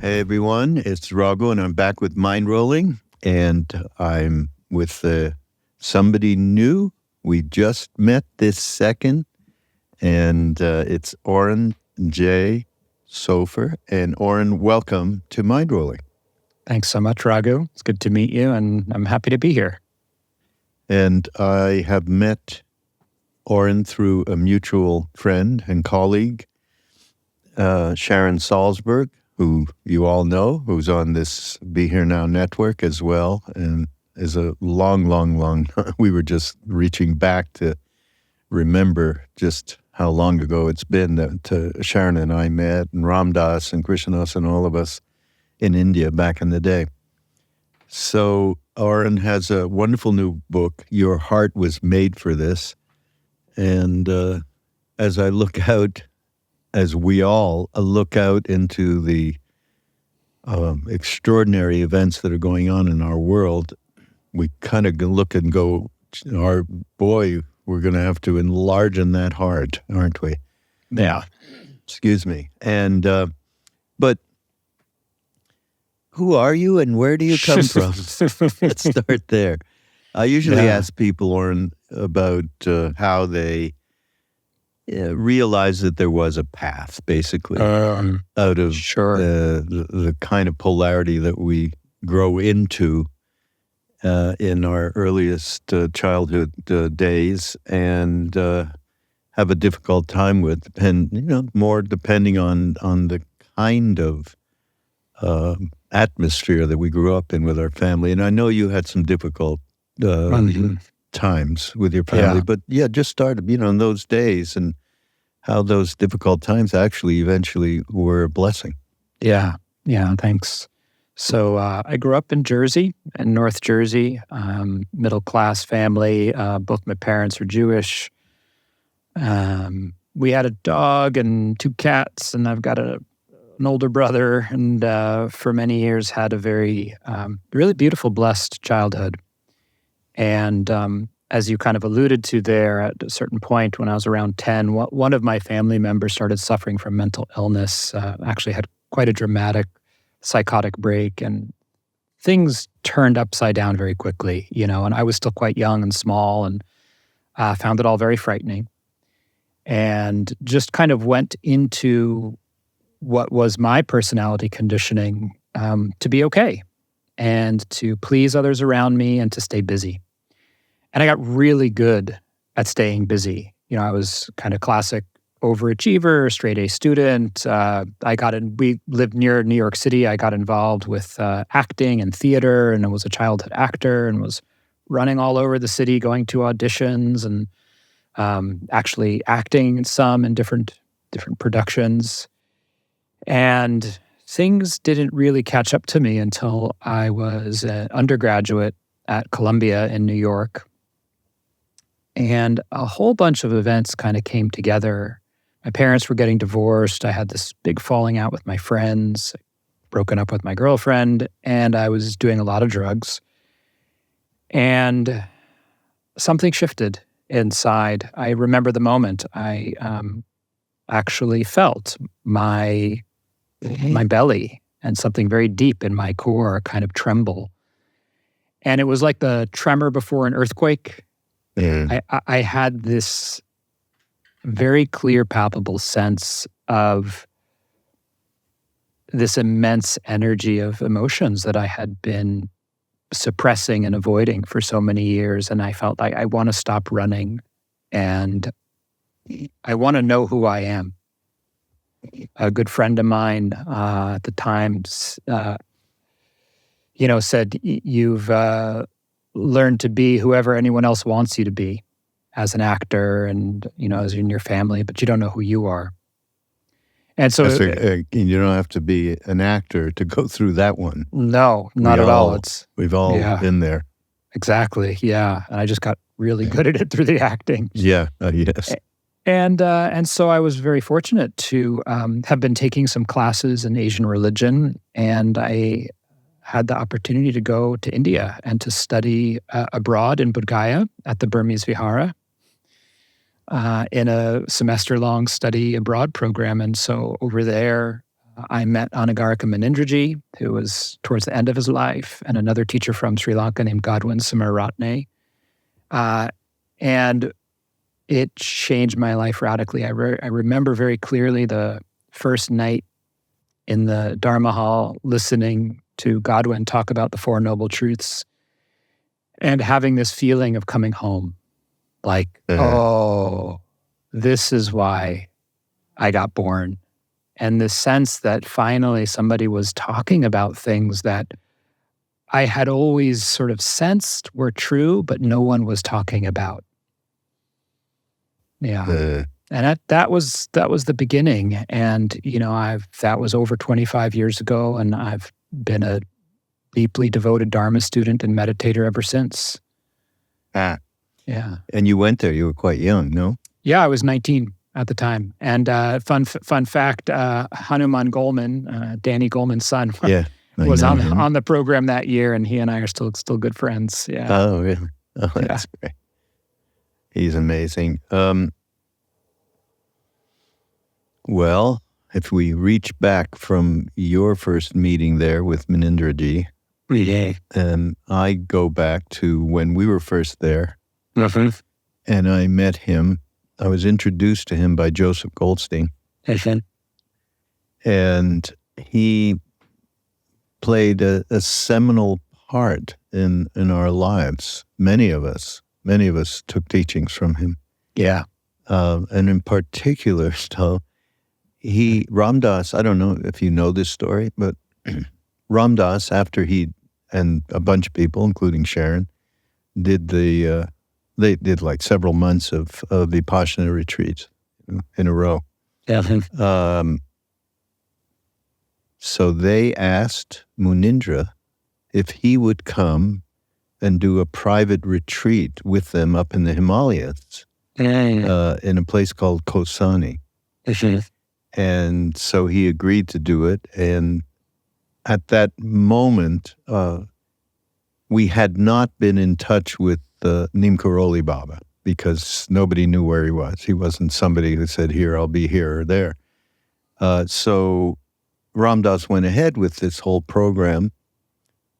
Hey everyone, it's Raghu and I'm back with Mindrolling, and I'm with somebody new. We just met this second, and it's Oren Jay Sofer. And Oren, welcome to Mindrolling. Thanks so much, Raghu. It's good to meet you, and I'm happy to be here. And I have met Oren through a mutual friend and colleague, Sharon Salzberg, who you all know, who's on this Be Here Now network as well, and is a long, we were just reaching back to remember just how long ago it's been that Sharon and I met, and Ram Dass and Krishnadas and all of us in India back in the day. So Oren has a wonderful new book, Your Heart Was Made for This, and as I look out, as we all look out into the extraordinary events that are going on in our world, we kind of look and go, we're going to have to enlarge in that heart, aren't we? Yeah. Excuse me. And, but who are you and where do you come from? Let's start there. I usually ask people, Oren, about how they realize that there was a path, basically, out of the kind of polarity that we grow into in our earliest childhood days, and have a difficult time with, and more depending on the kind of atmosphere that we grew up in with our family. And I know you had some difficult times with your family, but just started, in those days, and how those difficult times actually eventually were a blessing. Yeah, thanks. So I grew up in Jersey, in North Jersey, middle-class family. Both my parents were Jewish. We had a dog and 2 cats, and I've got an older brother, and for many years had a very, really beautiful, blessed childhood. And as you kind of alluded to there, at a certain point when I was around 10, one of my family members started suffering from mental illness, actually had quite a dramatic psychotic break, and things turned upside down very quickly, and I was still quite young and small, and found it all very frightening, and just kind of went into what was my personality conditioning to be okay and to please others around me and to stay busy. And I got really good at staying busy. I was kind of classic overachiever, straight A student. We lived near New York City. I got involved with acting and theater, and I was a childhood actor and was running all over the city, going to auditions and actually acting some in different productions. And things didn't really catch up to me until I was an undergraduate at Columbia in New York. And a whole bunch of events kind of came together. My parents were getting divorced. I had this big falling out with my friends, broken up with my girlfriend, and I was doing a lot of drugs. And something shifted inside. I remember the moment I actually felt my belly and something very deep in my core kind of tremble. And it was like the tremor before an earthquake. I had this very clear, palpable sense of this immense energy of emotions that I had been suppressing and avoiding for so many years. And I felt like I want to stop running and I want to know who I am. A good friend of mine at the time, said, you've learned to be whoever anyone else wants you to be as an actor and, as in your family, but you don't know who you are. And so you don't have to be an actor to go through that one. No, not at all. We've all been there. Exactly. Yeah. And I just got really good at it through the acting. Yeah. Yes. And so I was very fortunate to have been taking some classes in Asian religion, and I had the opportunity to go to India and to study abroad in Bodh Gaya at the Burmese Vihara in a semester-long study abroad program. And so over there, I met Anagarika Munindraji, who was towards the end of his life, and another teacher from Sri Lanka named Godwin Samaratne. And it changed my life radically. I remember very clearly the first night in the Dharma hall listening to Godwin talk about the Four Noble Truths and having this feeling of coming home. Like, oh, this is why I got born. And the sense that finally somebody was talking about things that I had always sort of sensed were true, but no one was talking about. Yeah. And that was the beginning. And, that was over 25 years ago, and I've been a deeply devoted Dharma student and meditator ever since. Yeah. And you went there, you were quite young, no? Yeah, I was 19 at the time. And fun fact, Hanuman Goleman, Danny Goleman's son, was on the program that year, and he and I are still good friends. Yeah. Oh, really? Oh, that's great. He's amazing. Well, if we reach back from your first meeting there with Munindraji, I go back to when we were first there, and I met him. I was introduced to him by Joseph Goldstein, and he played a seminal part in our lives. Many of us took teachings from him. Yeah. And in particular, Ramdas, I don't know if you know this story, but Ramdas, after he and a bunch of people, including Sharon, did they did like several months of Vipassana retreats in a row. So they asked Munindra if he would come and do a private retreat with them up in the Himalayas in a place called Kosani. And so he agreed to do it. And at that moment, we had not been in touch with Neem Karoli Baba because nobody knew where he was. He wasn't somebody who said, here, I'll be here or there. So Ramdas went ahead with this whole program,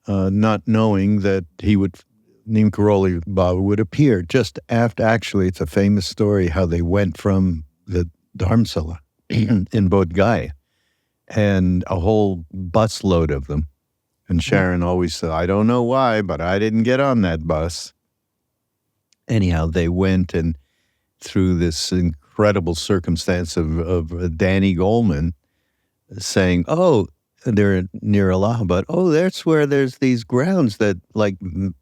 not knowing that Neem Karoli Baba would appear just after. Actually, it's a famous story how they went from the Dharamsala in Bodh Gaya, and a whole busload of them. And Sharon always said, I don't know why, but I didn't get on that bus. Anyhow, they went, and through this incredible circumstance of Danny Goleman saying, oh, they're near Allahabad. Oh, that's where there's these grounds that like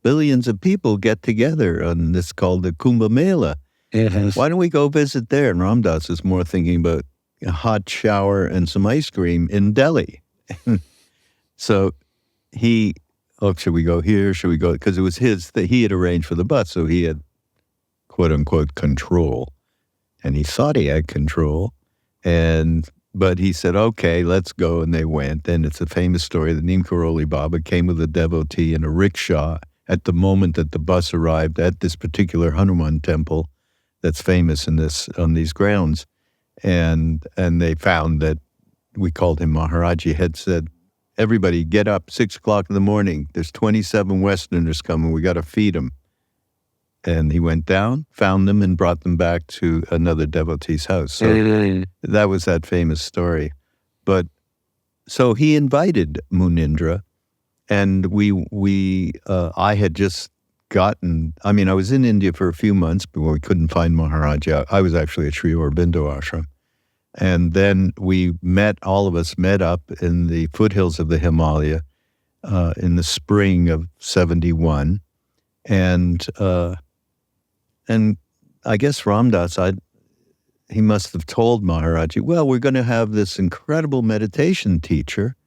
billions of people get together, and it's called the Kumbh Mela. Why don't we go visit there? And Ramdas is more thinking about a hot shower and some ice cream in Delhi. So should we go here? Should we go? Because it was he had arranged for the bus, so he had quote unquote control. And he thought he had control. But he said, okay, let's go. And they went. And it's a famous story that Neem Karoli Baba came with a devotee in a rickshaw at the moment that the bus arrived at this particular Hanuman temple that's famous on these grounds. And they found that, we called him Maharaj, he had said, everybody get up 6:00 in the morning. There's 27 Westerners coming. We got to feed them. And he went down, found them, and brought them back to another devotee's house. So that was that famous story. But so he invited Munindra, and I had just I was in India for a few months before we couldn't find Maharaj. I was actually at Sri Aurobindo Ashram. And then all of us met up in the foothills of the Himalaya in the spring of 71. And I guess Ramdas, he must have told Maharaji, well, we're going to have this incredible meditation teacher.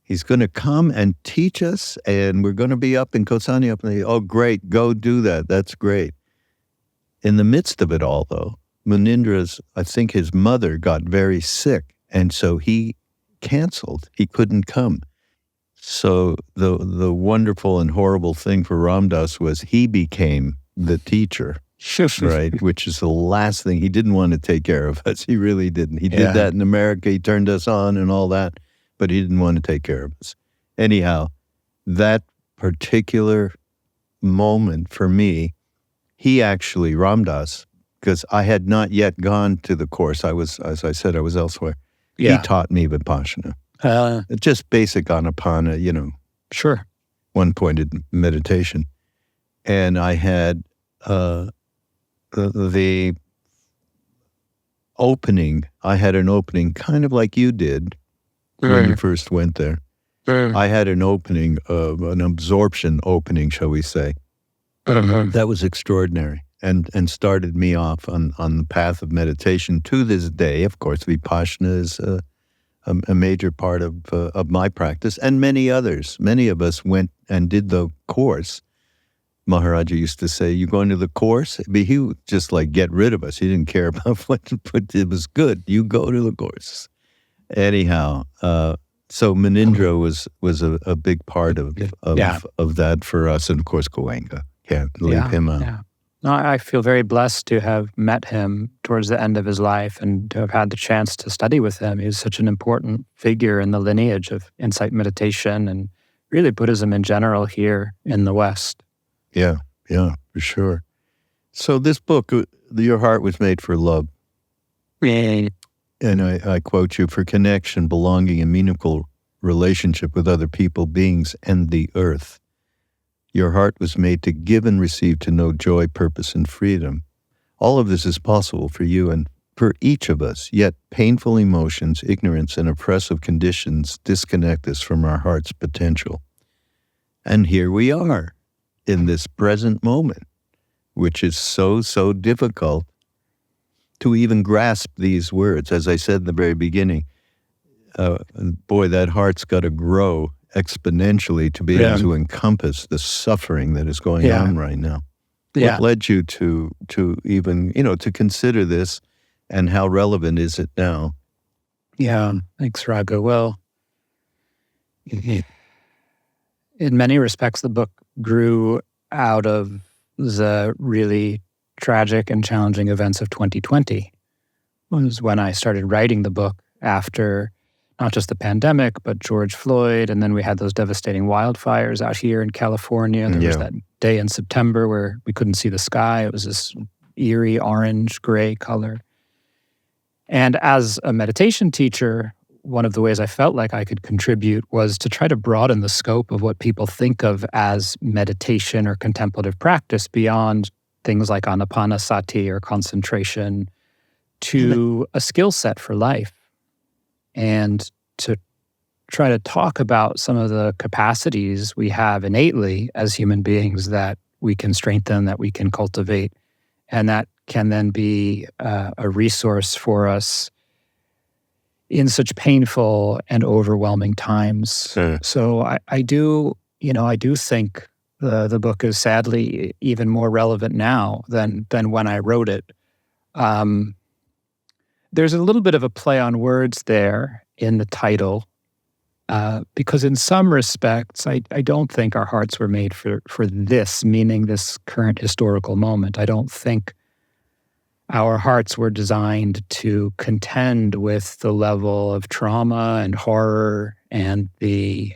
He's going to come and teach us, and we're going to be up in Kosani. Oh, great, go do that. That's great. In the midst of it all, though, I think his mother got very sick, and so he canceled. He couldn't come. So the wonderful and horrible thing for Ramdas was he became the teacher right? Which is the last thing. He didn't want to take care of us. He really didn't. He did that in America. He turned us on and all that, but he didn't want to take care of us. Anyhow, that particular moment for me, he actually, Ram Dass, because I had not yet gone to the course. I was, as I said, I was elsewhere. He taught me Vipassana. Just basic Anapana, Sure. one-pointed meditation. And I had the opening. I had an opening kind of like you did when you first went there. I had an opening, an absorption opening, shall we say. That was extraordinary and started me off on the path of meditation. To this day, of course, Vipassana is a major part of my practice, and many others. Many of us went and did the course. Maharaja used to say, "You going to the course?" But he would just get rid of us. He didn't care about what, but it was good. You go to the course. Anyhow, so Munindra was a big part of that for us, and of course Goenka. Can't leave him out. Yeah. No, I feel very blessed to have met him towards the end of his life and to have had the chance to study with him. He was such an important figure in the lineage of insight meditation and really Buddhism in general here in the West. Yeah, for sure. So this book, Your Heart Was Made for Love. And I quote you, "For connection, belonging, and meaningful relationship with other people, beings, and the earth. Your heart was made to give and receive, to know joy, purpose, and freedom. All of this is possible for you and for each of us, yet painful emotions, ignorance, and oppressive conditions disconnect us from our heart's potential. And here we are in this present moment, which is so difficult to even grasp these words. As I said in the very beginning, boy, that heart's got to grow exponentially to be able to encompass the suffering that is going on right now. What led you to even, to consider this, and how relevant is it now? Yeah, thanks, Raghu. Well, in many respects, the book grew out of the really tragic and challenging events of 2020. It was when I started writing the book after not just the pandemic, but George Floyd, and then we had those devastating wildfires out here in California. There was that day in September where we couldn't see the sky. It was this eerie orange, gray color. And as a meditation teacher, one of the ways I felt like I could contribute was to try to broaden the scope of what people think of as meditation or contemplative practice beyond things like anapanasati or concentration to a skill set for life, and to try to talk about some of the capacities we have innately as human beings that we can strengthen, that we can cultivate, and that can then be a resource for us in such painful and overwhelming times. So I do think the book is sadly even more relevant now than when I wrote it. There's a little bit of a play on words there in the title, because in some respects, I don't think our hearts were made for this, meaning this current historical moment. I don't think our hearts were designed to contend with the level of trauma and horror and the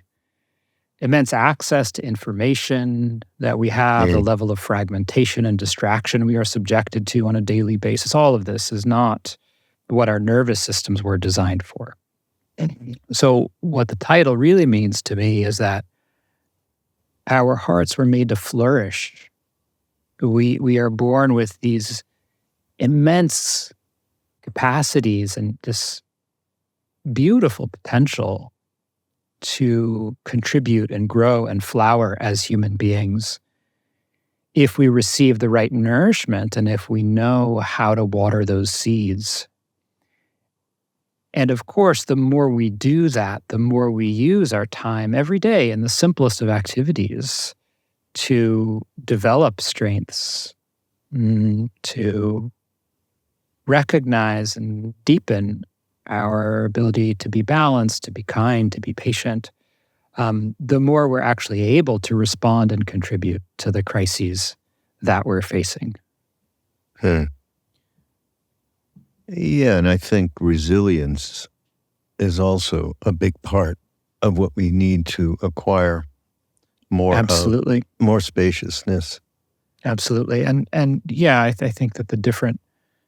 immense access to information that we have, the level of fragmentation and distraction we are subjected to on a daily basis. All of this is not what our nervous systems were designed for. So what the title really means to me is that our hearts were made to flourish. We are born with these immense capacities and this beautiful potential to contribute and grow and flower as human beings if we receive the right nourishment and if we know how to water those seeds. And of course, the more we do that, the more we use our time every day in the simplest of activities to develop strengths, to recognize and deepen our ability to be balanced, to be kind, to be patient, the more we're actually able to respond and contribute to the crises that we're facing. Hmm. Yeah, and I think resilience is also a big part of what we need to acquire more of, Absolutely. more spaciousness. Absolutely. And yeah, I think that the different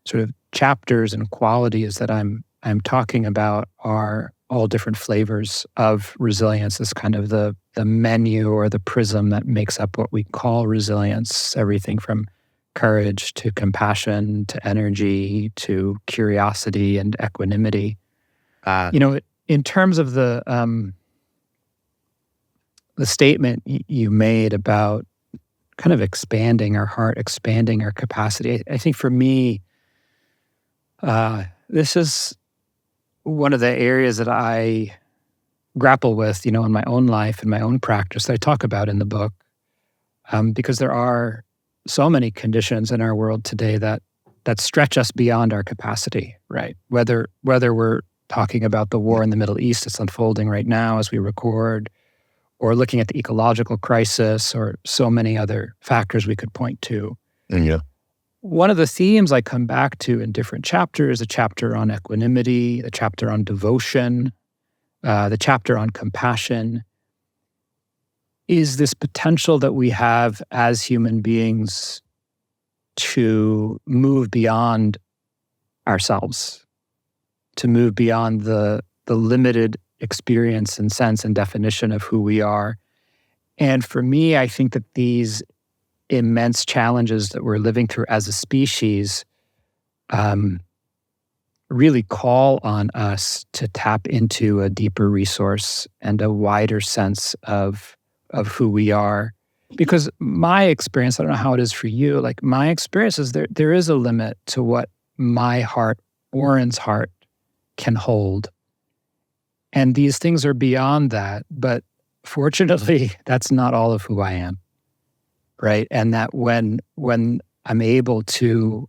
sort of chapters and qualities that I'm talking about are all different flavors of resilience. Is kind of the menu or the prism that makes up what we call resilience. Everything from courage to compassion to energy to curiosity and equanimity. In terms of the statement you made about kind of expanding our heart, expanding our capacity, I think for me, this is one of the areas that I grapple with, in my own life and my own practice that I talk about in the book, because there are so many conditions in our world today that stretch us beyond our capacity, right? Whether we're talking about the war in the Middle East that's unfolding right now as we record, or looking at the ecological crisis, or so many other factors we could point to. Yeah. One of the themes I come back to in different chapters, a chapter on equanimity, the chapter on devotion, the chapter on compassion, is this potential that we have as human beings to move beyond ourselves, to move beyond the limited experience and sense and definition of who we are. And for me, I think that these immense challenges that we're living through as a species really call on us to tap into a deeper resource and a wider sense of who we are. Because my experience, I don't know how it is for you, like my experience is there is a limit to what my heart, Oren's heart, can hold. And these things are beyond that. But fortunately, that's not all of who I am, right? And that when I'm able to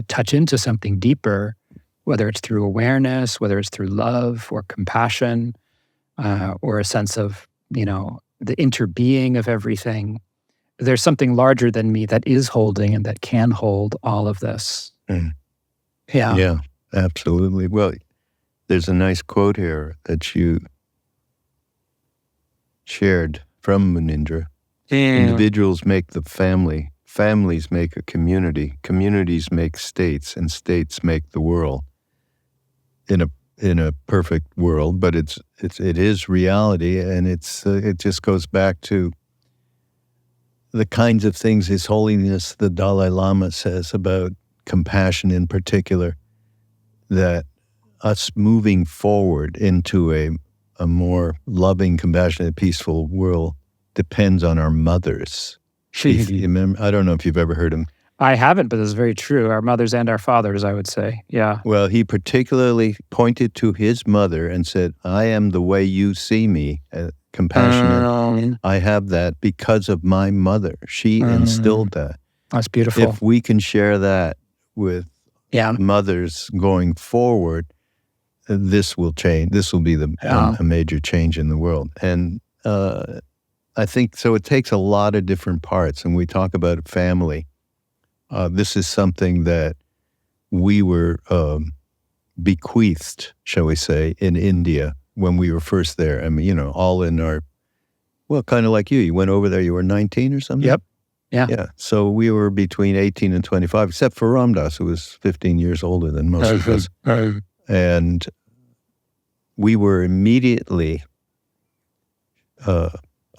touch into something deeper, whether it's through awareness, whether it's through love or compassion, or a sense of, the interbeing of everything, there's something larger than me that is holding and that can hold all of this. Mm. Yeah. Yeah, absolutely. Well, there's a nice quote here that you shared from Munindra. Individuals make the family, families make a community, communities make states, and states make the world. In a perfect world, but it is reality, and it just goes back to the kinds of things His Holiness the Dalai Lama says about compassion in particular, that us moving forward into a more loving, compassionate, peaceful world depends on our mothers. You remember, I don't know if you've ever heard him. I haven't, but it's very true. Our mothers and our fathers, I would say. Yeah. Well, he particularly pointed to his mother and said, I am the way you see me, compassionate. I have that because of my mother. She instilled that. That's beautiful. If we can share that with mothers going forward, this will change. This will be a major change in the world. And I think, so it takes a lot of different parts. And we talk about family. This is something that we were bequeathed, shall we say, in India when we were first there. I mean, all in our, well, kind of like you. You went over there, you were 19 or something? Yep. Yeah. Yeah. So we were between 18 and 25, except for Ramdas, who was 15 years older than most of us. And we were immediately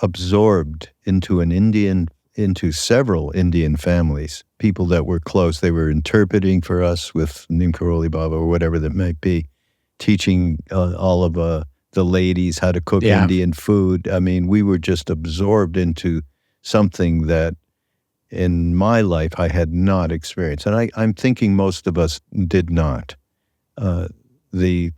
absorbed into several Indian families, people that were close. They were interpreting for us with Nim Karoli Baba or whatever that might be, teaching all of the ladies how to cook Indian food. I mean, we were just absorbed into something that in my life I had not experienced. And I'm thinking most of us did not. The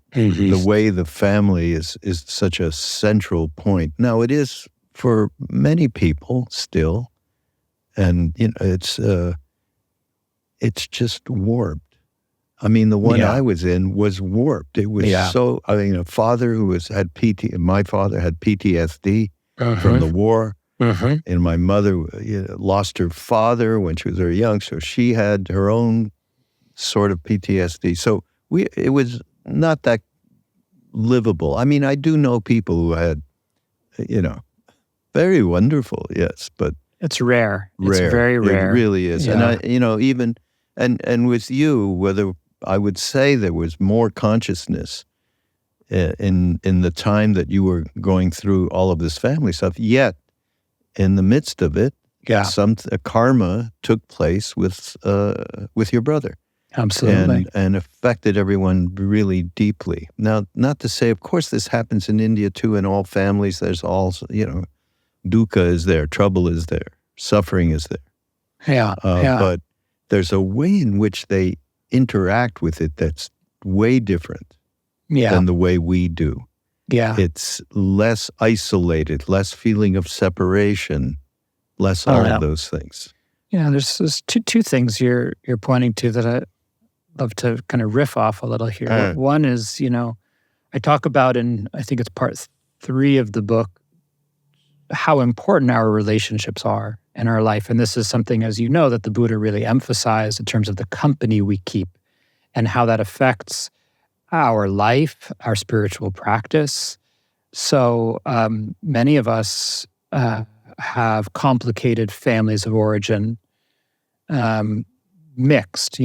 way the family is such a central point. Now, it is for many people still. And it's just warped. I mean, the one I was in was warped. It was so. I mean, a father who my father had PTSD from the war. And my mother lost her father when she was very young, so she had her own sort of PTSD. So it was not that livable. I mean, I do know people who had, very wonderful, yes, but it's rare. rare. It's very rare. It really is. Yeah. And even and with you, whether I would say there was more consciousness in the time that you were going through all of this family stuff, yet in the midst of it, some karma took place with your brother. Absolutely. And affected everyone really deeply. Now, not to say, of course, this happens in India too, in all families. There's all, dukkha is there, trouble is there, suffering is there. But there's a way in which they interact with it that's way different than the way we do. Yeah. It's less isolated, less feeling of separation, less all of those things. Yeah, there's two things you're pointing to that I love to kind of riff off a little here. One is, I talk about in, I think it's part 3 of the book, how important our relationships are in our life. And this is something, as you know, that the Buddha really emphasized in terms of the company we keep and how that affects our life, our spiritual practice. So many of us have complicated families of origin, mixed,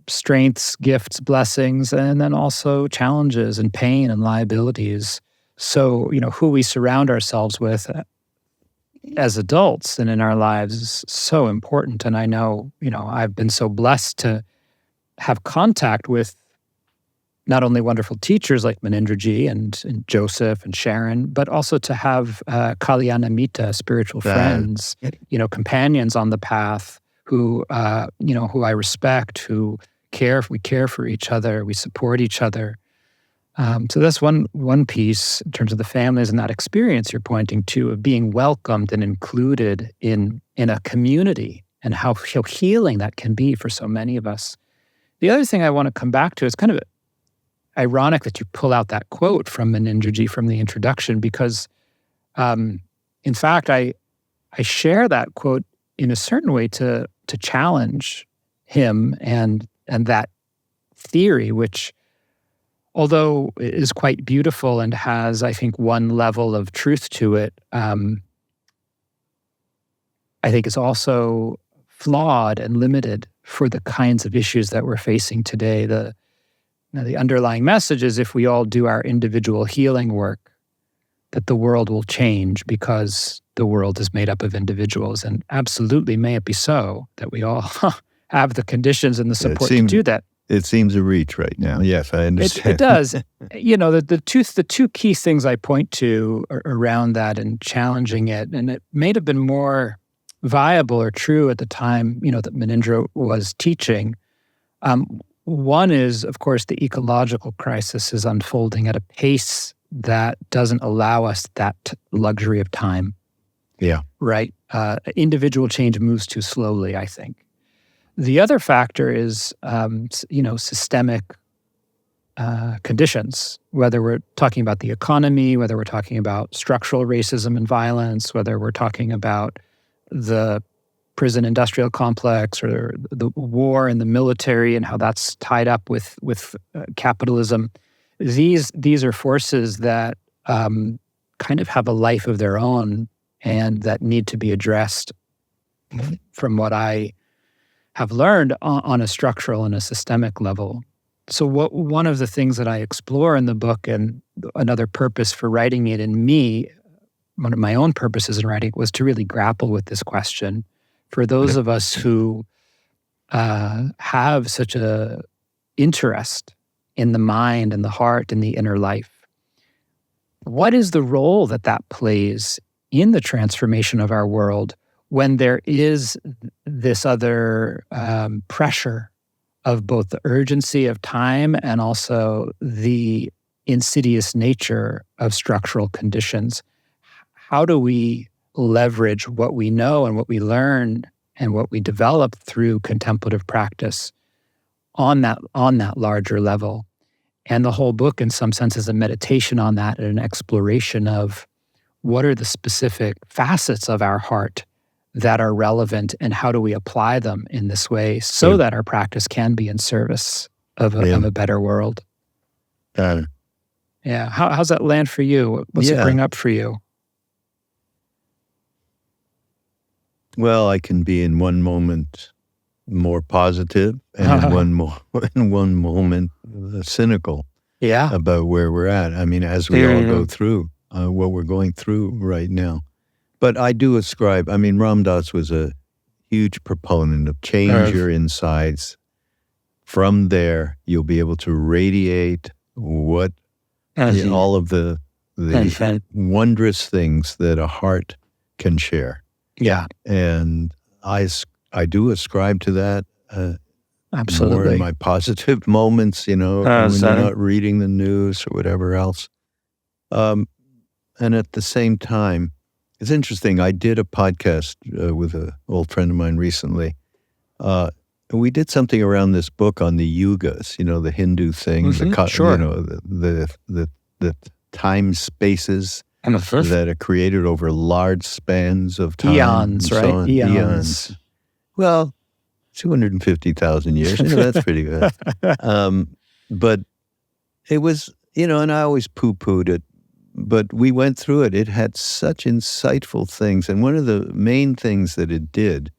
strengths, gifts, blessings, and then also challenges and pain and liabilities. So, who we surround ourselves with as adults and in our lives is so important. And I know, I've been so blessed to have contact with not only wonderful teachers like Mindrolling and Joseph and Sharon, but also to have Kalyanamita, spiritual friends, companions on the path who I respect, who we care for each other, we support each other. So that's one piece in terms of the families and that experience you're pointing to of being welcomed and included in a community and how healing that can be for so many of us. The other thing I want to come back to is kind of ironic that you pull out that quote from Mindrolling from the introduction, because in fact, I share that quote in a certain way to challenge him and that theory, which, although is quite beautiful and has, I think, one level of truth to it, I think is also flawed and limited for the kinds of issues that we're facing today. The underlying message is if we all do our individual healing work, that the world will change because the world is made up of individuals. And absolutely, may it be so, that we all have the conditions and the support to do that. It seems a reach right now. Yes, I understand. It does. The two key things I point to around that and challenging it, and it may have been more viable or true at the time, that Mindrolling was teaching. One is, of course, the ecological crisis is unfolding at a pace that doesn't allow us that luxury of time. Yeah. Right? Individual change moves too slowly, I think. The other factor is, systemic conditions, whether we're talking about the economy, whether we're talking about structural racism and violence, whether we're talking about the prison industrial complex or the war and the military and how that's tied up with capitalism. These are forces that kind of have a life of their own and that need to be addressed from what I have learned on a structural and a systemic level. So one of the things that I explore in the book, and another purpose for writing it in me, one of my own purposes in writing, was to really grapple with this question. For those of us who have such a interest in the mind and the heart and the inner life, what is the role that plays in the transformation of our world when there is this other pressure of both the urgency of time and also the insidious nature of structural conditions? How do we leverage what we know and what we learn and what we develop through contemplative practice on that larger level? And the whole book, in some sense, is a meditation on that and an exploration of what are the specific facets of our heart that are relevant, and how do we apply them in this way so that our practice can be in service of a better world? Yeah. How's that land for you? What's it bring up for you? Well, I can be in one moment more positive, and in one moment cynical about where we're at. I mean, as we all go through what we're going through right now. But I do ascribe, I mean, Ram Dass was a huge proponent of change your insides. From there, you'll be able to radiate what all of the wondrous things that a heart can share. Yeah. And I do ascribe to that absolutely more in my positive moments, when you're not reading the news or whatever else. And at the same time, it's interesting. I did a podcast with an old friend of mine recently. And we did something around this book on the yugas, the Hindu thing, the time spaces that are created over large spans of time. Eons, right? So Eons. Well, 250,000 years. That's pretty good. But it was, and I always poo-pooed it, but we went through it. It had such insightful things. And one of the main things that it did,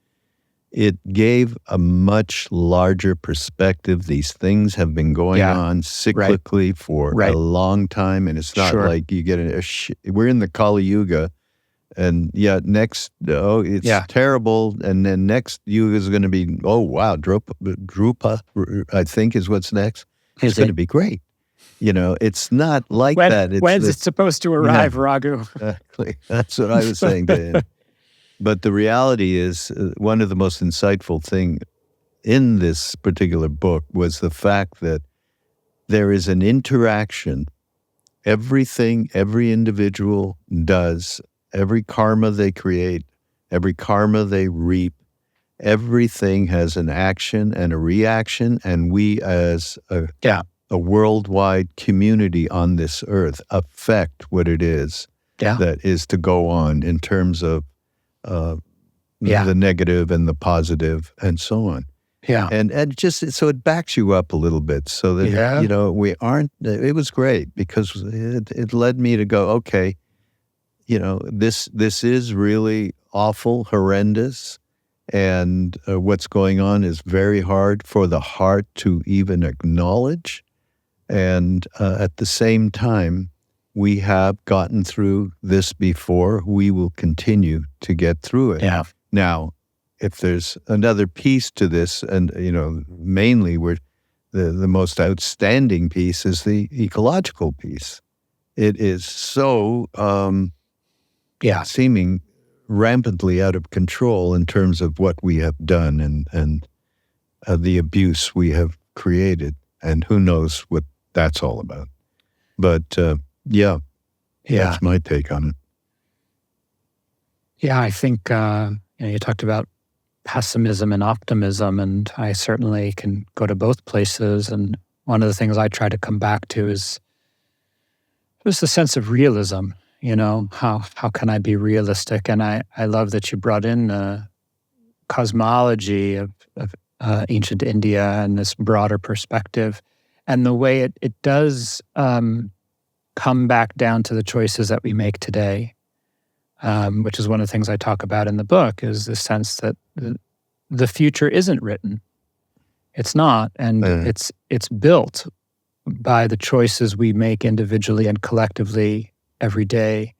it gave a much larger perspective. These things have been going on cyclically for a long time, and it's not like you get we're in the Kali Yuga, and next, it's terrible, and then next Yuga is going to be, Drupa, I think is what's next. It's going to be great. It's not like that. When's it supposed to arrive, Raghu? Exactly. That's what I was saying to him. But the reality is, one of the most insightful thing in this particular book was the fact that there is an interaction. Everything every individual does, every karma they create, every karma they reap, everything has an action and a reaction, and we as a worldwide community on this earth affect what it is that is to go on in terms of the negative and the positive and so on. Yeah. And just, so it backs you up a little bit so that, we aren't, it was great because it led me to go, okay, this is really awful, horrendous, and what's going on is very hard for the heart to even acknowledge. And at the same time, we have gotten through this before. We will continue to get through it. Yeah. Now, if there's another piece to this, and mainly the most outstanding piece is the ecological piece. It is so seeming rampantly out of control in terms of what we have done and the abuse we have created, and who knows what that's all about. But that's my take on it. Yeah, I think you talked about pessimism and optimism, and I certainly can go to both places. And one of the things I try to come back to is just the sense of realism. How can I be realistic? And I love that you brought in the cosmology of ancient India and this broader perspective, and the way it does come back down to the choices that we make today. Which is one of the things I talk about in the book, is the sense that the future isn't written. It's not, and it's built by the choices we make individually and collectively every day.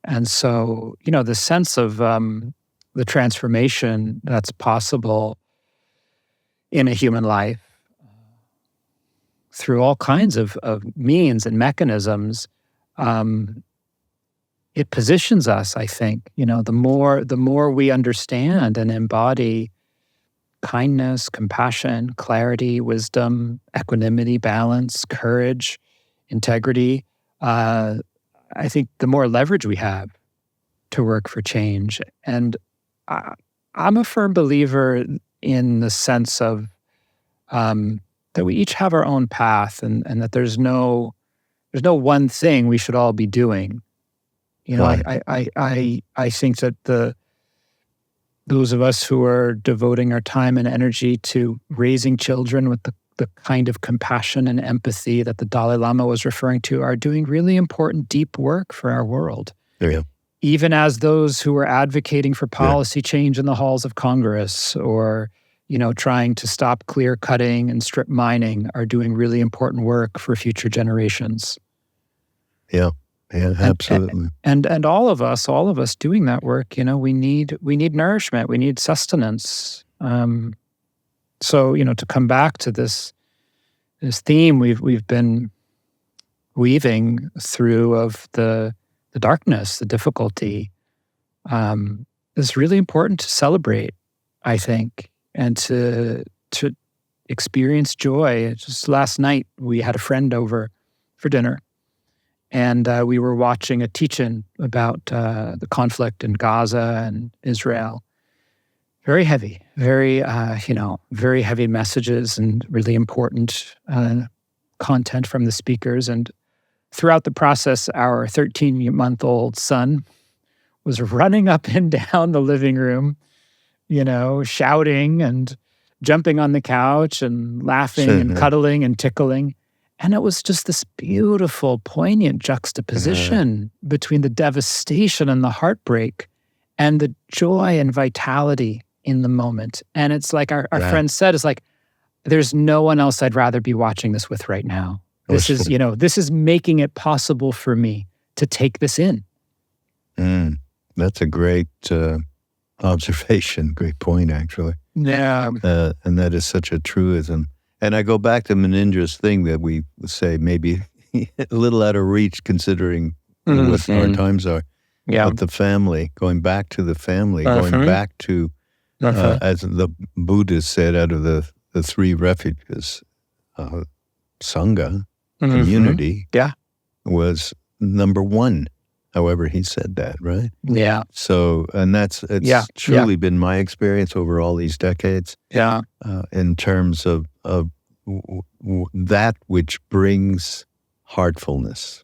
And so, the sense of the transformation that's possible in a human life through all kinds of means and mechanisms, it positions us, I think, the more we understand and embody kindness, compassion, clarity, wisdom, equanimity, balance, courage, integrity, I think the more leverage we have to work for change. And I'm a firm believer in the sense of that we each have our own path, and that there's no one thing we should all be doing. I think that those of us who are devoting our time and energy to raising children with the kind of compassion and empathy that the Dalai Lama was referring to are doing really important, deep work for our world. Yeah. Even as those who are advocating for policy change in the halls of Congress or, trying to stop clear cutting and strip mining are doing really important work for future generations. Yeah, absolutely. And all of us doing that work, we need nourishment, we need sustenance. So, to come back to this theme we've been weaving through of the darkness, the difficulty, is really important to celebrate, I think, and to experience joy. Just last night, we had a friend over for dinner, and we were watching a teach-in about the conflict in Gaza and Israel. Very heavy, very heavy messages and really important content from the speakers. And throughout the process, our 13-month-old son was running up and down the living room, shouting and jumping on the couch and laughing and cuddling and tickling. And it was just this beautiful, poignant juxtaposition between the devastation and the heartbreak and the joy and vitality in the moment. And it's like our friend said, it's like, there's no one else I'd rather be watching this with right now. This is making it possible for me to take this in. That's a great observation, great point, actually. Yeah. And that is such a truism. And I go back to Munindra's thing that we say maybe a little out of reach considering what our times are. Yeah. But the family, going back to the family, going back to, as the Buddha said, out of the three refuges, Sangha, community, was number one. However, he said that, right? Yeah. So, and it's truly been my experience over all these decades. Yeah. In terms of that which brings heartfulness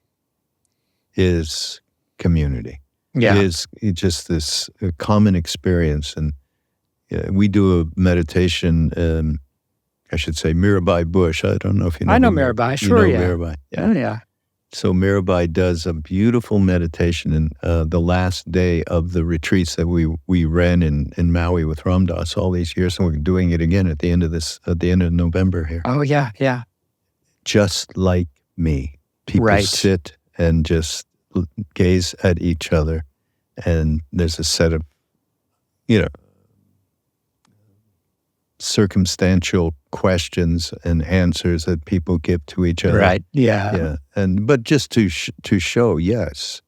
is community. Yeah. It is just this common experience. And we do a meditation, I should say Mirabai Bush. I don't know if you know. I know Mirabai, sure, yeah. Mirabai. Yeah. Yeah. So Mirabai does a beautiful meditation in the last day of the retreats that we ran in Maui with Ram Dass all these years, and we're doing it again at the end of November here. Oh yeah, yeah. Just like me, people sit and just gaze at each other, and there's a set of, circumstantial questions and answers that people give to each other. Right. Yeah. Yeah. But just to show, yes,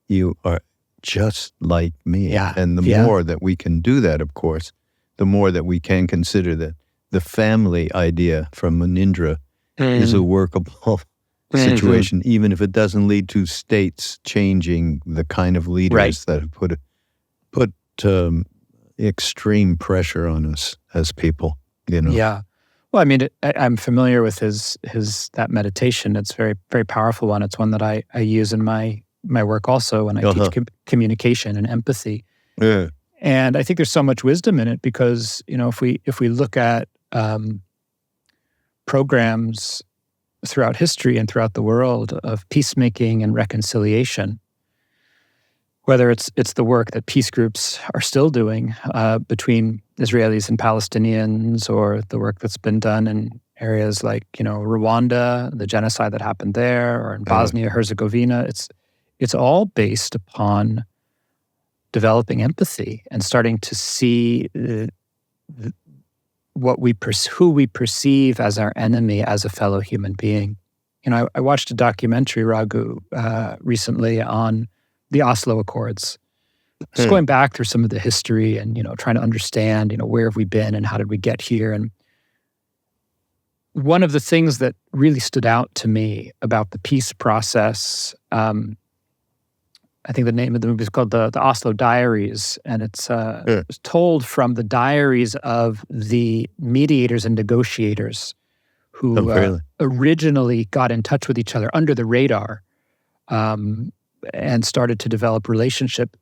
you are just like me. Yeah. And the more that we can do that, of course, the more that we can consider that the family idea from Munindra is a workable situation, even if it doesn't lead to states changing the kind of leaders that have put extreme pressure on us as people, Yeah. Well, I mean, I'm familiar with that meditation. It's a very, very powerful one. It's one that I use in my work also when I teach communication and empathy. Yeah. And I think there's so much wisdom in it because, if we look at programs throughout history and throughout the world of peacemaking and reconciliation, whether it's the work that peace groups are still doing between Israelis and Palestinians, or the work that's been done in areas like Rwanda, the genocide that happened there, or in Bosnia Herzegovina, it's all based upon developing empathy and starting to see who we perceive as our enemy as a fellow human being. I watched a documentary, Raghu, recently on the Oslo Accords. Just going back through some of the history and, trying to understand, where have we been and how did we get here? And one of the things that really stood out to me about the peace process, I think the name of the movie is called the Oslo Diaries, and it's told from the diaries of the mediators and negotiators who originally got in touch with each other under the radar, and started to develop relationship.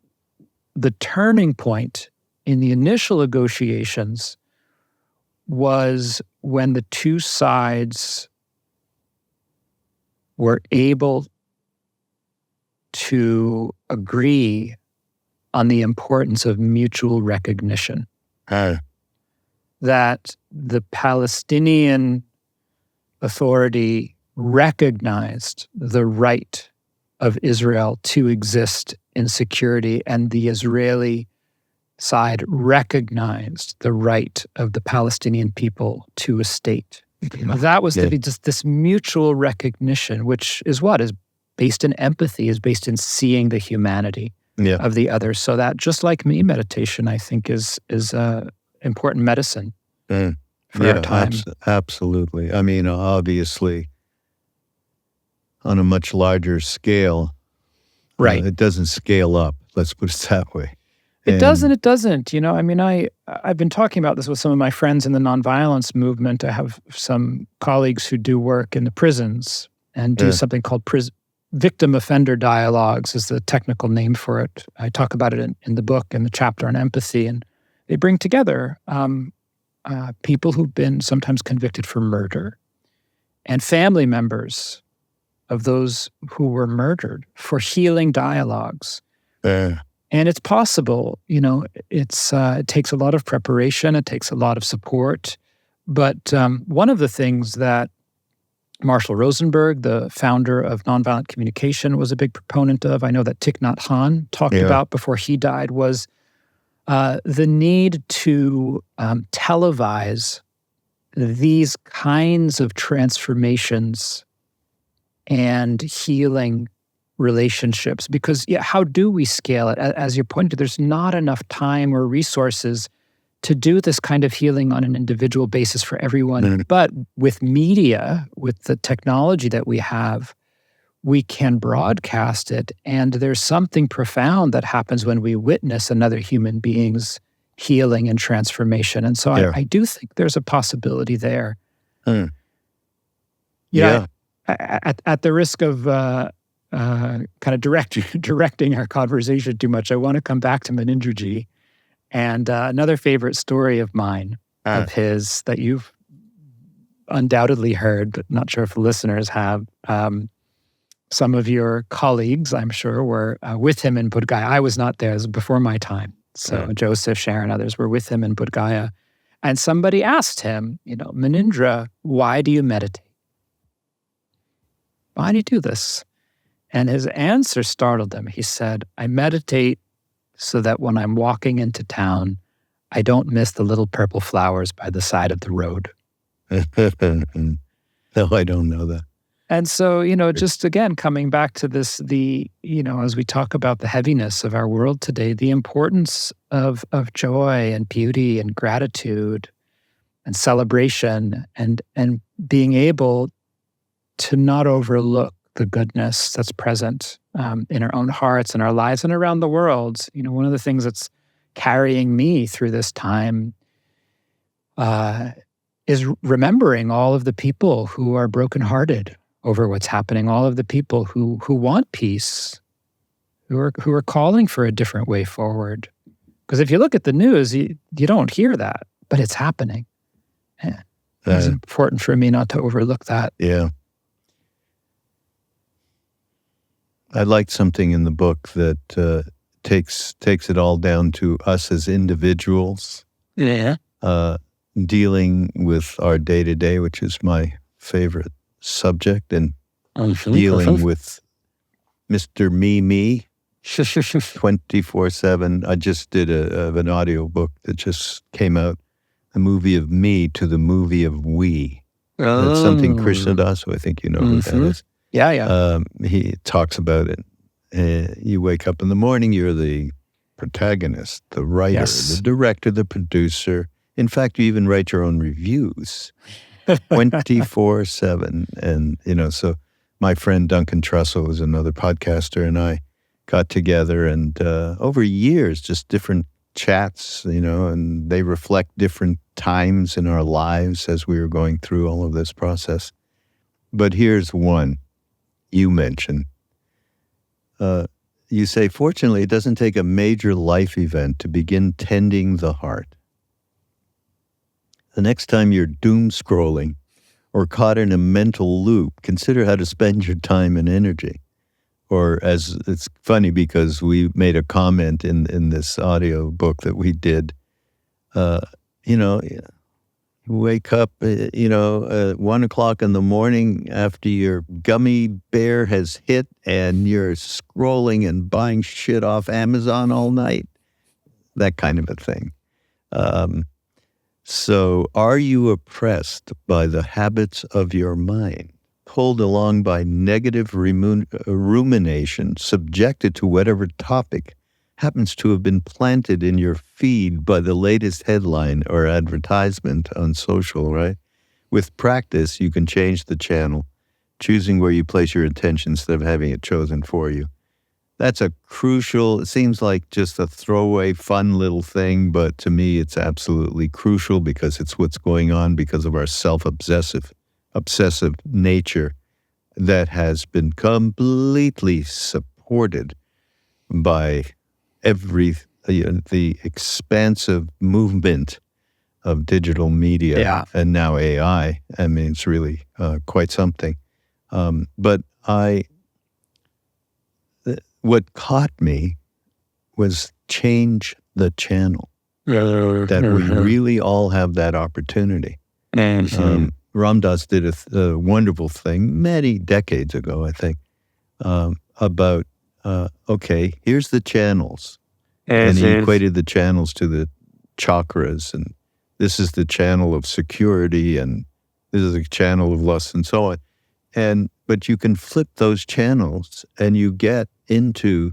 The turning point in the initial negotiations was when the two sides were able to agree on the importance of mutual recognition. That the Palestinian Authority recognized the right of Israel to exist in security, and the Israeli side recognized the right of the Palestinian people to a state. That was to be just this mutual recognition, which is what is based in empathy, is based in seeing the humanity of the other. So that, just like me, meditation, I think, is important medicine for our time. Absolutely. I mean, obviously, on a much larger scale, right? It doesn't scale up. Let's put it that way. It doesn't. It doesn't. You know, I mean, I've been talking about this with some of my friends in the nonviolence movement. I have some colleagues who do work in the prisons and do something called victim offender dialogues is the technical name for it. I talk about it in the book, in the chapter on empathy, and they bring together people who've been sometimes convicted for murder and family members of those who were murdered for healing dialogues. And it's possible, you know, it takes a lot of preparation, it takes a lot of support. But one of the things that Marshall Rosenberg, the founder of Nonviolent Communication, was a big proponent of, I know that Thich Nhat Hanh talked about before he died, was the need to televise these kinds of transformations and healing relationships. Because how do we scale it? As you pointed to, there's not enough time or resources to do this kind of healing on an individual basis for everyone. But with media, with the technology that we have, we can broadcast it. And there's something profound that happens when we witness another human being's healing and transformation. And so I do think there's a possibility there. At the risk of kind of directing our conversation too much, I want to come back to Munindraji. And another favorite story of mine, of his, that you've undoubtedly heard, but not sure if listeners have. Some of your colleagues, I'm sure, were with him in Bodh Gaya. I was not there. It was before my time. So Joseph, Sharon, others were with him in Bodh Gaya. And somebody asked him, Munindra, why do you meditate? Why do you do this? And his answer startled them. He said, I meditate so that when I'm walking into town, I don't miss the little purple flowers by the side of the road. No, I don't know that. And so, just again, coming back to this, as we talk about the heaviness of our world today, the importance of joy and beauty and gratitude and celebration and being able to not overlook the goodness that's present in our own hearts and our lives and around the world. One of the things that's carrying me through this time is remembering all of the people who are brokenhearted over what's happening, all of the people who want peace, who are calling for a different way forward. Because if you look at the news, you don't hear that, but it's happening. It's important for me not to overlook that. Yeah. I liked something in the book that takes it all down to us as individuals. Dealing with our day-to-day, which is my favorite subject, and dealing with Mr. Me 24/7. I just did an audio book that just came out, a movie of me to the movie of we. That's something Krishna does, so I think you know who that is. Yeah. He talks about it. You wake up in the morning, you're the protagonist, the writer, the director, the producer. In fact, you even write your own reviews 24/7. And, so my friend Duncan Trussell was another podcaster, and I got together and over years, just different chats, and they reflect different times in our lives as we were going through all of this process. But here's one you mentioned. you say, fortunately, it doesn't take a major life event to begin tending the heart. The next time you're doom scrolling or caught in a mental loop, consider how to spend your time and energy. Or as it's funny because we made a comment in this audio book that we did, you know, wake up, 1 o'clock in the morning after your gummy bear has hit and you're scrolling and buying shit off Amazon all night, that kind of a thing. So are you oppressed by the habits of your mind, pulled along by negative rumination, subjected to whatever topic happens to have been planted in your feed by the latest headline or advertisement on social, right? With practice, you can change the channel, choosing where you place your attention instead of having it chosen for you. That's a crucial, it seems like just a throwaway, fun little thing, but to me it's absolutely crucial because it's what's going on because of our self-obsessive nature that has been completely supported by the expansive movement of digital media and now AI. I mean, it's really quite something. But what caught me was change the channel. That we really all have that opportunity. Ram Dass did a wonderful thing many decades ago, I think, about okay, here's the channels. And he equated the channels to the chakras, and this is the channel of security, and this is the channel of lust, and so on. But you can flip those channels, and you get into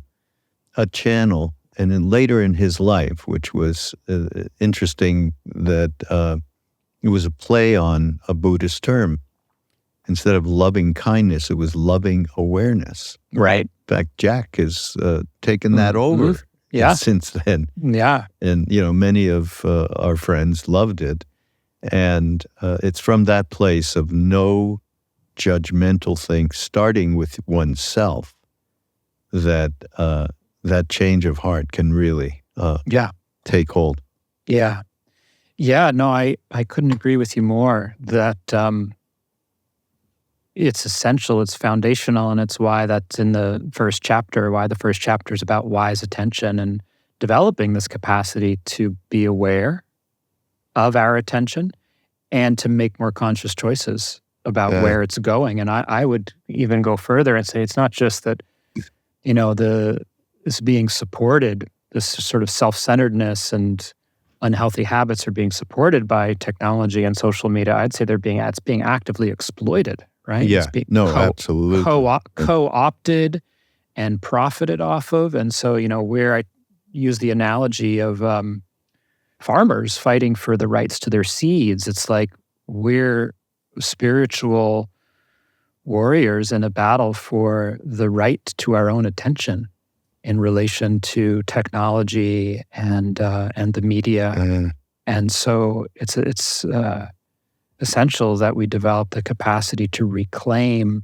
a channel, and then later in his life, which was interesting that it was a play on a Buddhist term. Instead of loving kindness, it was loving awareness. Right. In fact, Jack has taken that over since then. Yeah. And, many of our friends loved it. And it's from that place of no judgmental thing, starting with oneself, that that change of heart can really take hold. Yeah. Yeah, no, I couldn't agree with you more that it's essential, it's foundational, and it's why that's in the first chapter, why the first chapter is about wise attention and developing this capacity to be aware of our attention and to make more conscious choices about where it's going. And I would even go further and say it's not just that, this being supported, this sort of self-centeredness and unhealthy habits are being supported by technology and social media. I'd say it's being actively exploited, right? Yeah, it's being absolutely. Co-opted and profited off of. And so, where I use the analogy of farmers fighting for the rights to their seeds, it's like we're spiritual warriors in a battle for the right to our own attention in relation to technology and the media. And so it's essential that we develop the capacity to reclaim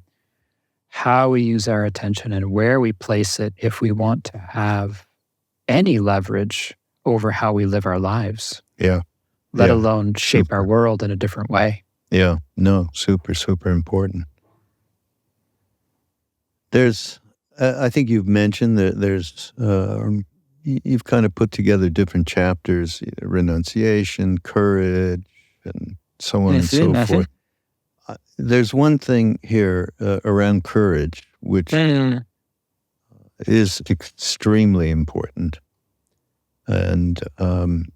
how we use our attention and where we place it if we want to have any leverage over how we live our lives. Yeah. Let alone shape our world in a different way. Yeah. No, super, super important. There's, I think you've mentioned that there's, you've kind of put together different chapters, renunciation, courage, and so on and so forth. There's one thing here around courage, which is extremely important. And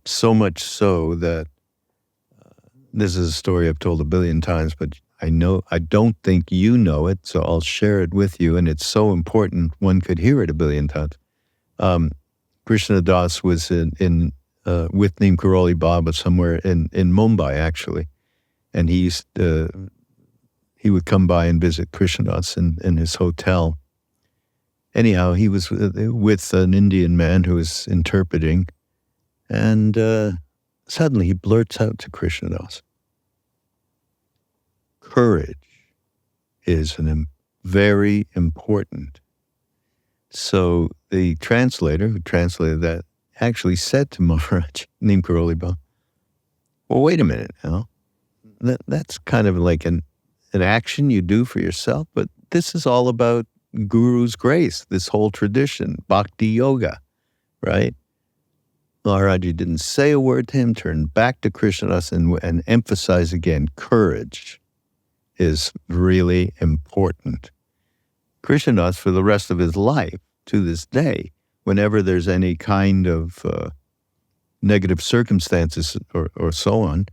so much so that this is a story I've told a billion times, but I don't think you know it, so I'll share it with you. And it's so important, one could hear it a billion times. Krishna Das was with Neem Karoli Baba somewhere in Mumbai, actually. And he would come by and visit Krishna Das in his hotel. Anyhow, he was with an Indian man who was interpreting, and suddenly he blurts out to Krishna Das, courage is very important. So the translator who translated that actually said to Maharaj Neem Karoli Baba, well, wait a minute now. That's kind of like an action you do for yourself, but this is all about Guru's grace, this whole tradition, bhakti yoga, right? Maharaji didn't say a word to him, turned back to Krishnadas and emphasized again, courage is really important. Krishnadas, for the rest of his life, to this day, whenever there's any kind of negative circumstances or so on,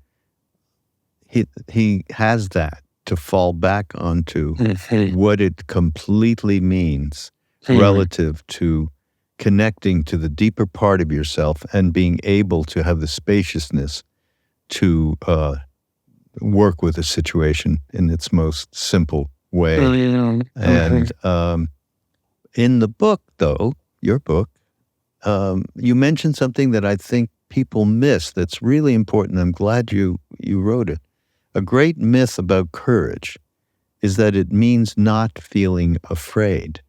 he has that to fall back onto what it completely means relative to connecting to the deeper part of yourself and being able to have the spaciousness to work with a situation in its most simple way. And in the book, though, your book, you mentioned something that I think people miss that's really important. I'm glad you wrote it. A great myth about courage is that it means not feeling afraid.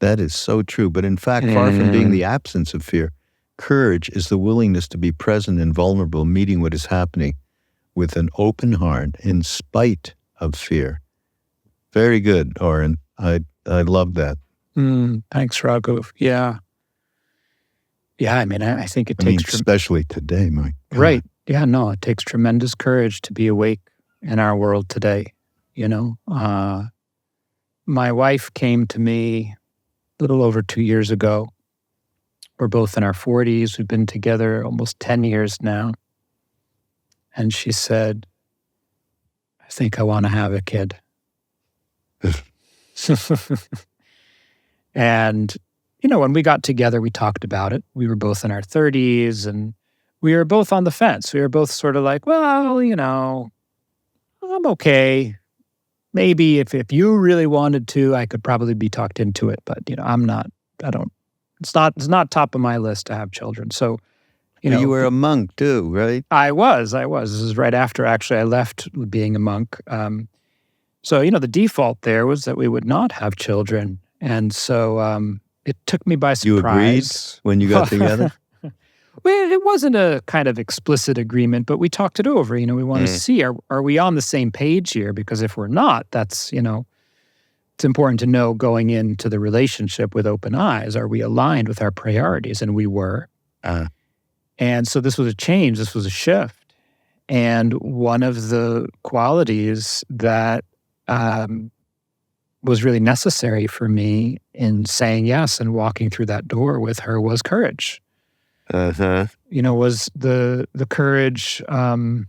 That is so true. But in fact, far from being the absence of fear, courage is the willingness to be present and vulnerable, meeting what is happening with an open heart in spite of fear. Very good, Oren. I love that. Thanks, Raghu. Yeah. Yeah, I mean, I think it takes... especially today, my God. Right. Yeah, no, it takes tremendous courage to be awake in our world today, you know. My wife came to me a little over 2 years ago. We're both in our 40s. We've been together almost 10 years now. And she said, I think I want to have a kid. And, you know, when we got together, we talked about it. We were both in our 30s and we were both on the fence. We were both sort of like, well, you know, I'm okay. Maybe if you really wanted to, I could probably be talked into it. But, you know, it's not top of my list to have children. So, you know. You were a monk too, right? I was. This is right after actually I left being a monk. So, you know, the default there was that we would not have children. And so it took me by surprise. You agreed when you got together? Well, it wasn't a kind of explicit agreement, but we talked it over. You know, we want to see, are we on the same page here? Because if we're not, that's, you know, it's important to know going into the relationship with open eyes. Are we aligned with our priorities? And we were. And so this was a change. This was a shift. And one of the qualities that was really necessary for me in saying yes and walking through that door with her was courage. You know, was the courage to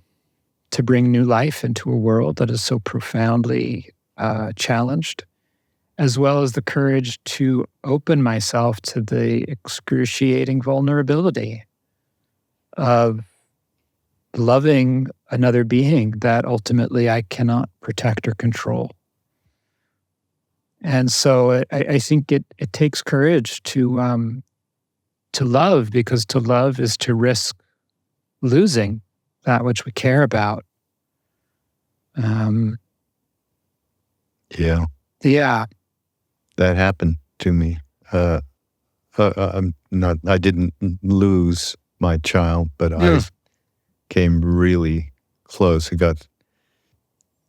bring new life into a world that is so profoundly challenged, as well as the courage to open myself to the excruciating vulnerability of loving another being that ultimately I cannot protect or control. And so I think it takes courage to love, because to love is to risk losing that which we care about. Yeah. That happened to me. I didn't lose my child, but I came really close. I got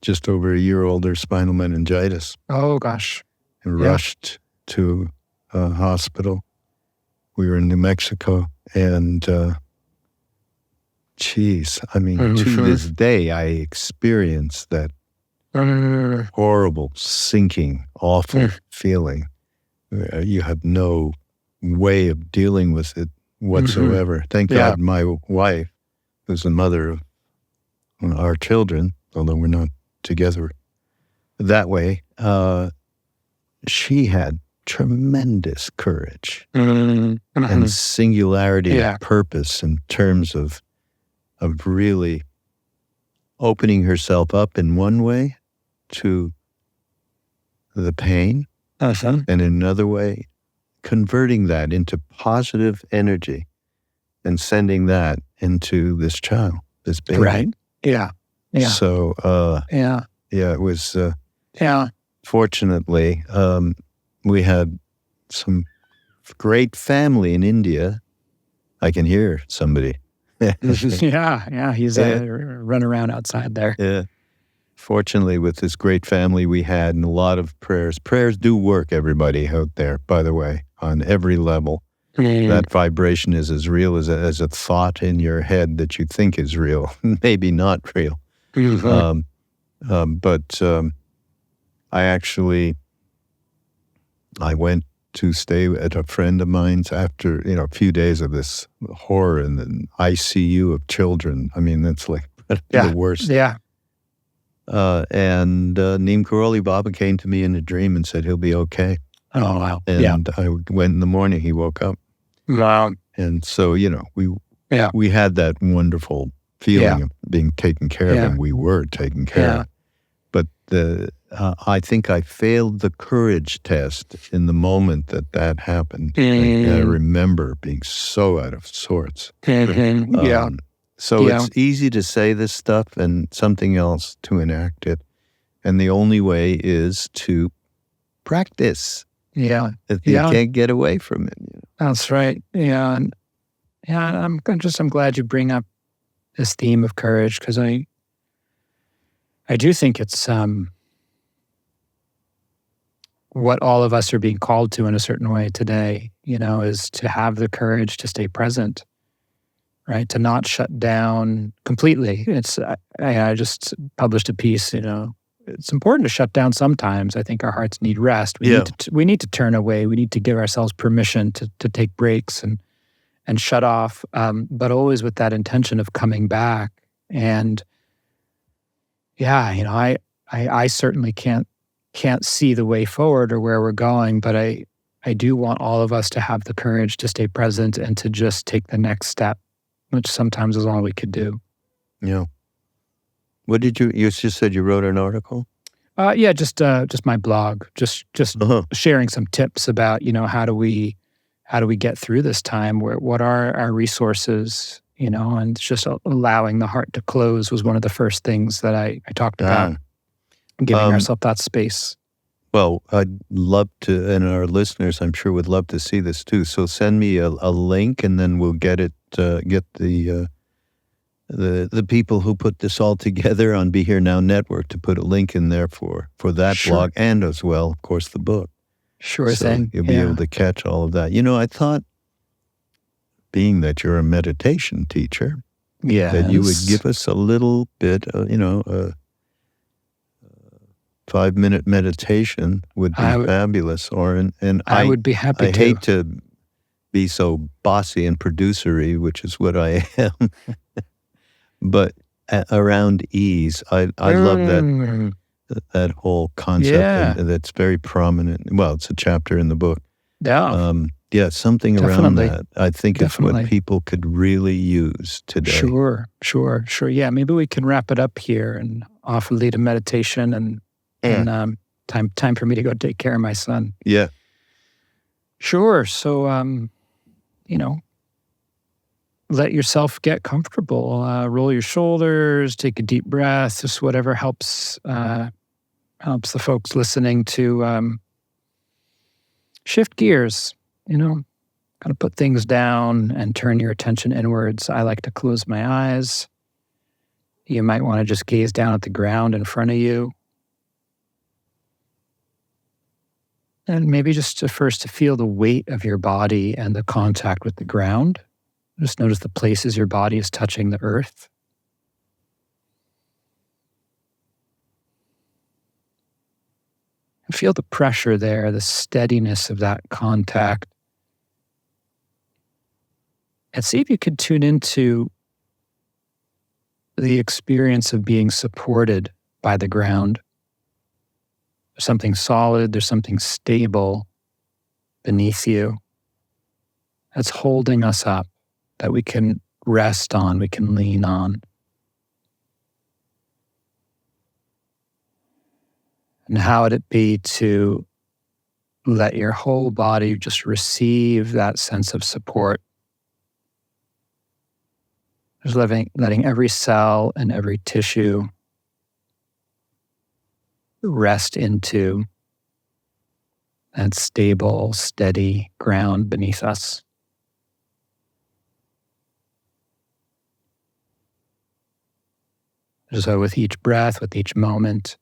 just over a year older spinal meningitis. Oh, gosh. And rushed to a hospital. We were in New Mexico, and to this day, I experience that horrible, sinking, awful feeling. You have no way of dealing with it whatsoever. Thank God my wife, who's the mother of our children, although we're not together that way, she had tremendous courage and singularity of purpose in terms of really opening herself up in one way to the pain, and in another way converting that into positive energy and sending that into this child, this baby. Right. Yeah. So it was fortunately we had some great family in India. I can hear somebody. Yeah. He's run around outside there. Yeah. Fortunately, with this great family we had and a lot of prayers. Prayers do work, everybody out there, by the way, on every level. That vibration is as real as a thought in your head that you think is real, maybe not real. But I went to stay at a friend of mine's after, a few days of this horror in the ICU of children. I mean, that's like the worst. Yeah. And Neem Karoli Baba came to me in a dream and said he'll be okay. Oh, wow. And I went in the morning, he woke up. Wow. And so, we had that wonderful feeling of being taken care of, and we were taken care of. But I think I failed the courage test in the moment that happened. I remember being so out of sorts. So it's easy to say this stuff and something else to enact it. And the only way is to practice. Yeah. You can't get away from it. That's right. Yeah. And I'm glad you bring up this theme of courage, because I do think it's what all of us are being called to in a certain way today, is to have the courage to stay present, right? To not shut down completely. I just published a piece, it's important to shut down sometimes. I think our hearts need rest. We need to turn away. We need to give ourselves permission to take breaks and shut off, but always with that intention of coming back. And I certainly can't see the way forward or where we're going, but I do want all of us to have the courage to stay present and to just take the next step, which sometimes is all we could do. Yeah. What did you just said you wrote an article? Just my blog, just sharing some tips about, how do we get through this time? What are our resources, and just allowing the heart to close was one of the first things that I talked about, giving ourselves that space. Well, I'd love to, and our listeners, I'm sure, would love to see this too. So send me a link, and then we'll get the people who put this all together on Be Here Now Network to put a link in there for that blog, and as well, of course, the book. Sure thing. You'll be able to catch all of that. I thought, being that you're a meditation teacher, that you would give us a little bit, a 5-minute meditation would be fabulous, Oren. And I would be happy I hate to be so bossy and producery, which is what I am, but around ease. I love that whole concept, and that's very prominent. Well, it's a chapter in the book. Yeah. Something around that. I think it's what people could really use today. Sure. Yeah, maybe we can wrap it up here and lead a meditation and time for me to go take care of my son. Yeah. Sure. So, let yourself get comfortable. Roll your shoulders, take a deep breath, just whatever helps the folks listening to shift gears, kind of put things down and turn your attention inwards. I like to close my eyes. You might want to just gaze down at the ground in front of you. And maybe just to feel the weight of your body and the contact with the ground. Just notice the places your body is touching the earth. And feel the pressure there, the steadiness of that contact. And see if you could tune into the experience of being supported by the ground. There's something solid, there's something stable beneath you that's holding us up, that we can rest on, we can lean on. And how would it be to let your whole body just receive that sense of support? Just letting every cell and every tissue rest into that stable, steady ground beneath us. So with each breath, with each moment,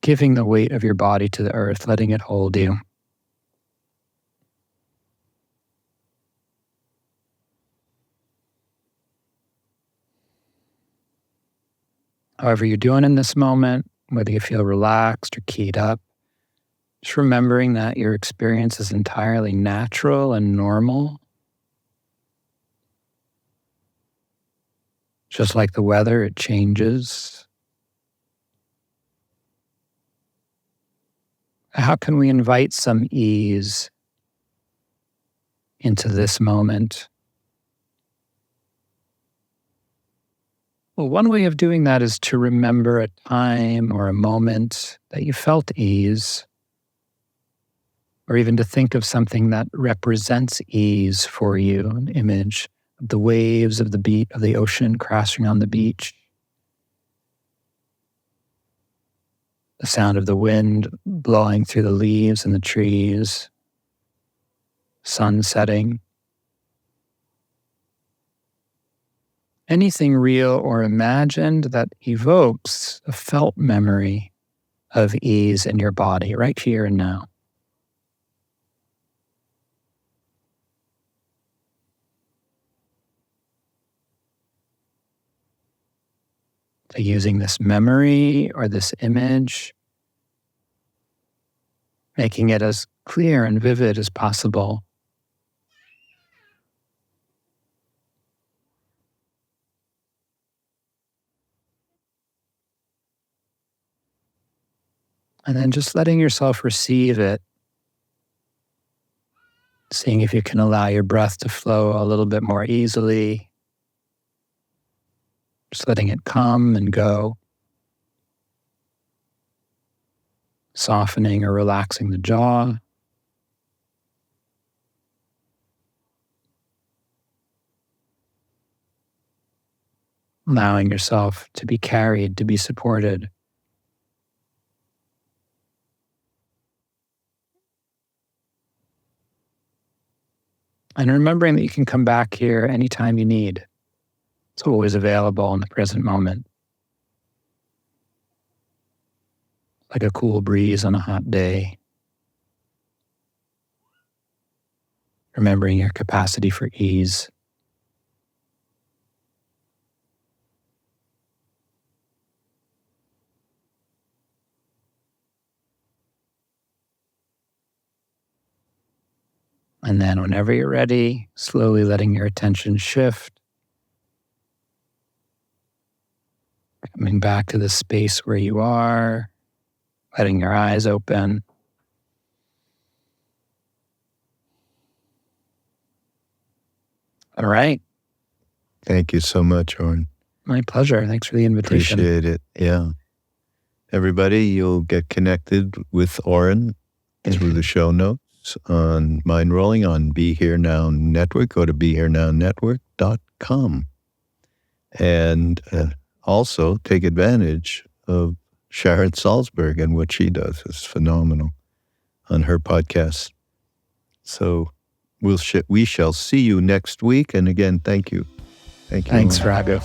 giving the weight of your body to the earth, letting it hold you. However you're doing in this moment, whether you feel relaxed or keyed up, just remembering that your experience is entirely natural and normal. Just like the weather, it changes. How can we invite some ease into this moment? Well, one way of doing that is to remember a time or a moment that you felt ease, or even to think of something that represents ease for you, an image of the waves of the beat of the ocean crashing on the beach, the sound of the wind blowing through the leaves and the trees, sun setting. Anything real or imagined that evokes a felt memory of ease in your body right here and now. So using this memory or this image, making it as clear and vivid as possible. And then just letting yourself receive it, seeing if you can allow your breath to flow a little bit more easily, just letting it come and go, softening or relaxing the jaw. Allowing yourself to be carried, to be supported. And remembering that you can come back here anytime you need. It's always available in the present moment. Like a cool breeze on a hot day. Remembering your capacity for ease. And then whenever you're ready, slowly letting your attention shift. Coming back to the space where you are, letting your eyes open. All right. Thank you so much, Oren. My pleasure. Thanks for the invitation. Appreciate it. Yeah. Everybody, you'll get connected with Oren through the show notes on Mindrolling on Be Here Now Network. Go to BeHereNowNetwork.com. And also take advantage of Sharon Salzberg and what she does. It's phenomenal on her podcast. So we shall see you next week. And again, thank you. Thank you. Thanks, Raghu.